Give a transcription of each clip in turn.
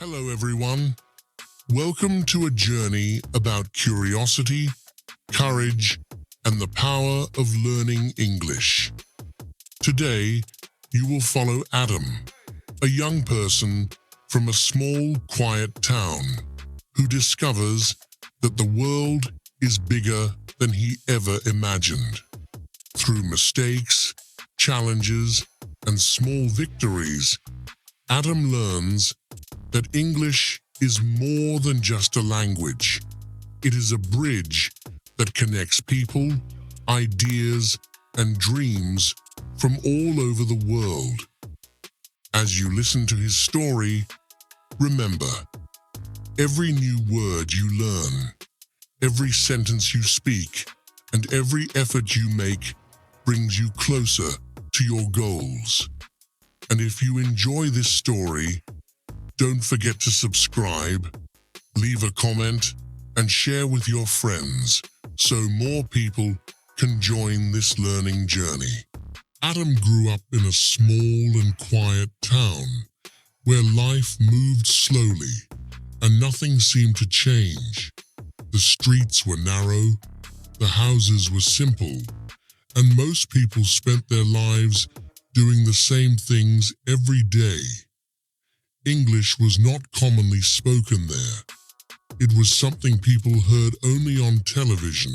Hello everyone. Welcome to a journey about curiosity, courage, and the power of learning English. Today, you will follow Adam, a young person from a small, quiet town who discovers that the world is bigger than he ever imagined. Through mistakes, challenges, and small victories, Adam learns that English is more than just a language. It is a bridge that connects people, ideas, and dreams from all over the world. As you listen to his story, remember, every new word you learn, every sentence you speak, and every effort you make brings you closer to your goals. And if you enjoy this story, don't forget to subscribe, leave a comment, and share with your friends so more people can join this learning journey. Adam grew up in a small and quiet town where life moved slowly and nothing seemed to change. The streets were narrow, the houses were simple, and most people spent their lives doing the same things every day. English was not commonly spoken there. It was something people heard only on television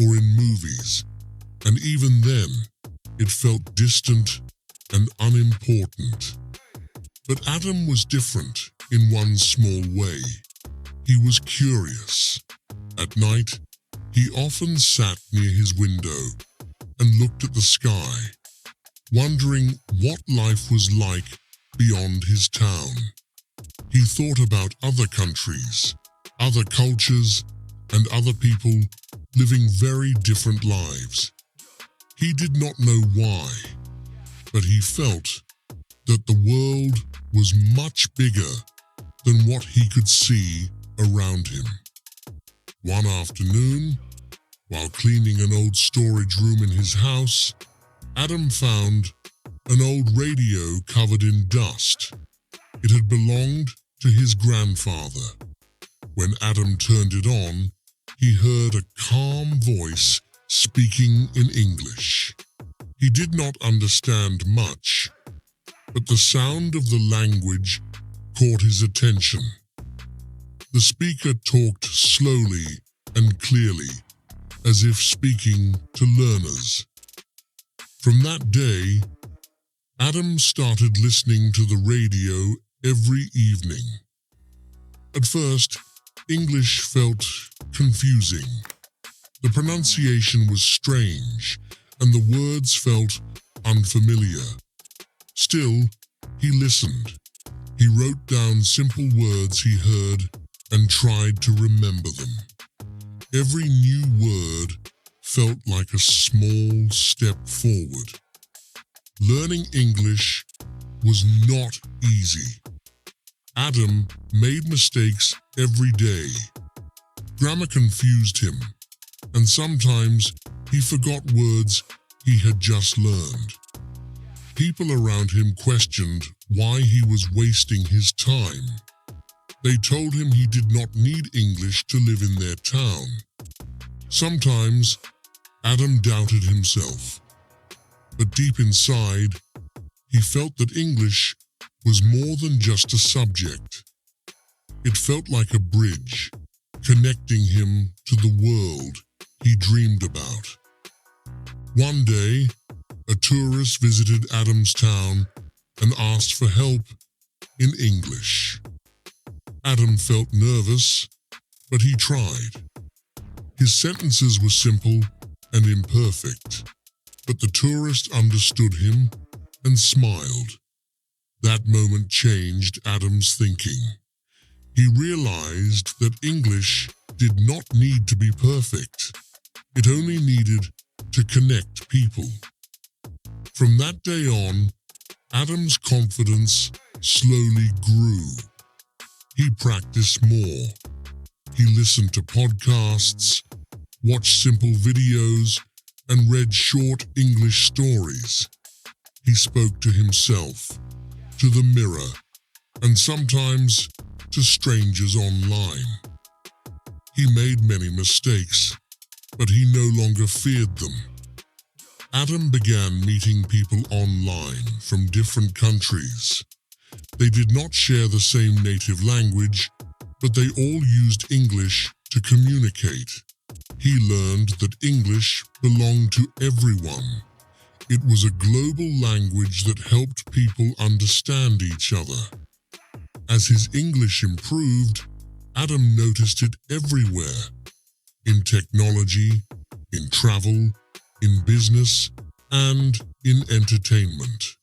or in movies, and even then, it felt distant and unimportant. But Adam was different in one small way. He was curious. At night, he often sat near his window and looked at the sky, wondering what life was like beyond his town. He thought about other countries, other cultures, and other people living very different lives. He did not know why, but he felt that the world was much bigger than what he could see around him. One afternoon, while cleaning an old storage room in his house, Adam found an old radio covered in dust. It had belonged to his grandfather. When Adam turned it on, he heard a calm voice speaking in English. He did not understand much, but the sound of the language caught his attention. The speaker talked slowly and clearly, as if speaking to learners. From that day, Adam started listening to the radio every evening. At first, English felt confusing. The pronunciation was strange, and the words felt unfamiliar. Still, he listened. He wrote down simple words he heard and tried to remember them. Every new word felt like a small step forward. Learning English was not easy. Adam made mistakes every day. Grammar confused him, and sometimes he forgot words he had just learned. People around him questioned why he was wasting his time. They told him he did not need English to live in their town. Sometimes, Adam doubted himself. But deep inside, he felt that English was more than just a subject. It felt like a bridge, connecting him to the world he dreamed about. One day, a tourist visited Adam's town and asked for help in English. Adam felt nervous, but he tried. His sentences were simple and imperfect, but the tourist understood him and smiled. That moment changed Adam's thinking. He realized that English did not need to be perfect. It only needed to connect people. From that day on, Adam's confidence slowly grew. He practiced more. He listened to podcasts, watched simple videos, and read short English stories. He spoke to himself, to the mirror, and sometimes to strangers online. He made many mistakes, but he no longer feared them. Adam began meeting people online from different countries. They did not share the same native language, but they all used English to communicate. He learned that English belonged to everyone. It was a global language that helped people understand each other. As his English improved, Adam noticed it everywhere. In technology, in travel, in business, and in entertainment.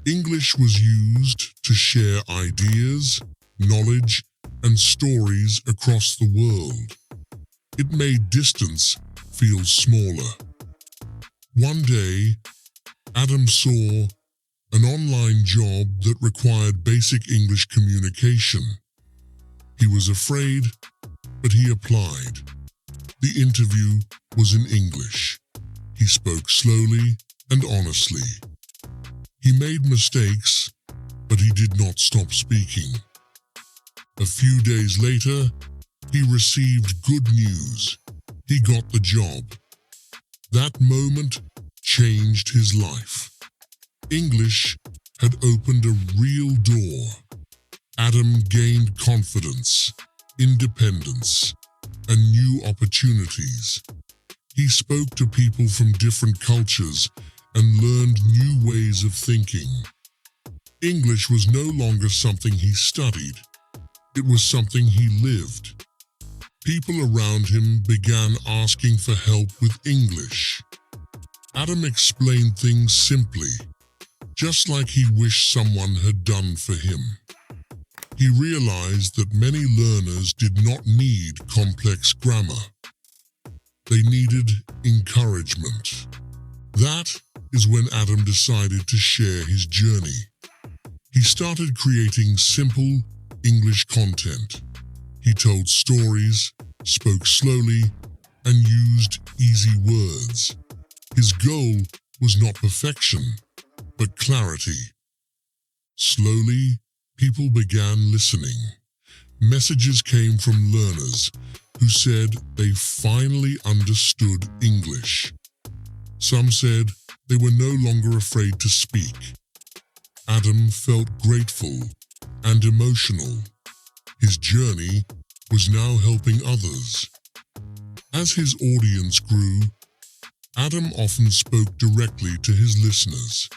English was used to share ideas, knowledge, and stories across the world. It made distance feel smaller. One day, Adam saw an online job that required basic English communication. He was afraid, but he applied. The interview was in English. He spoke slowly and honestly. He made mistakes, but he did not stop speaking. A few days later, he received good news. He got the job. That moment changed his life. English had opened a real door. Adam gained confidence, independence, and new opportunities. He spoke to people from different cultures and learned new ways of thinking. English was no longer something he studied. It was something he lived. People around him began asking for help with English. Adam explained things simply, just like he wished someone had done for him. He realized that many learners did not need complex grammar. They needed encouragement. That is when Adam decided to share his journey. He started creating simple English content. He told stories, spoke slowly, and used easy words. His goal was not perfection, but clarity. Slowly, people began listening. Messages came from learners who said they finally understood English. Some said they were no longer afraid to speak. Adam felt grateful and emotional. His journey was now helping others. As his audience grew, Adam often spoke directly to his listeners.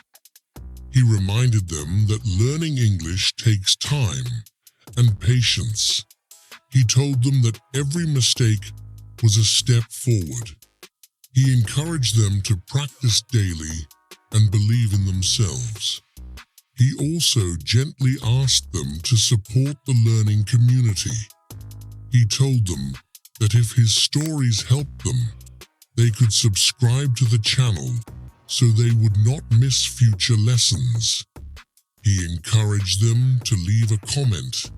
He reminded them that learning English takes time and patience. He told them that every mistake was a step forward. He encouraged them to practice daily and believe in themselves. He also gently asked them to support the learning community. He told them that if his stories helped them, they could subscribe to the channel so they would not miss future lessons. He encouraged them to leave a comment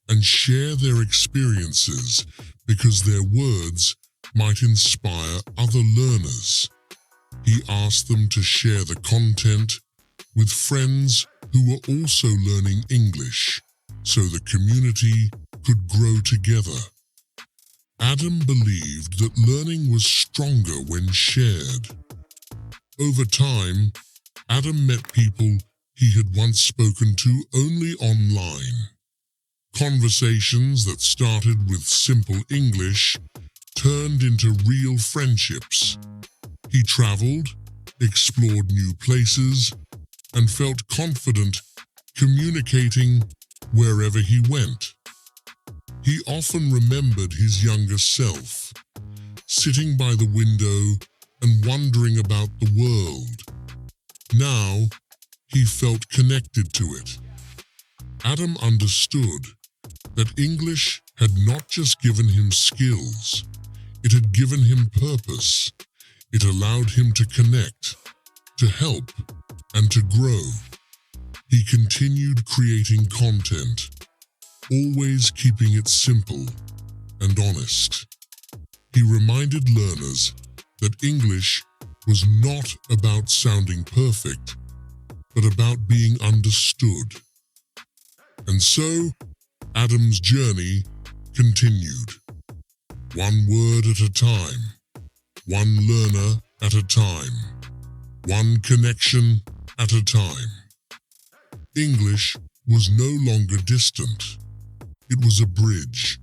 and share their experiences because their words might inspire other learners. He asked them to share the content with friends who were also learning English so the community could grow together. Adam believed that learning was stronger when shared. Over time, Adam met people he had once spoken to only online. Conversations that started with simple English turned into real friendships. He traveled, explored new places, and felt confident communicating wherever he went. He often remembered his younger self, sitting by the window and wondering about the world. Now, he felt connected to it. Adam understood that English had not just given him skills, it had given him purpose. It allowed him to connect, to help, and to grow. He continued creating content, always keeping it simple and honest. He reminded learners that English was not about sounding perfect, but about being understood. And so, Adam's journey continued. One word at a time, one learner at a time, one connection at a time. English was no longer distant. It was a bridge,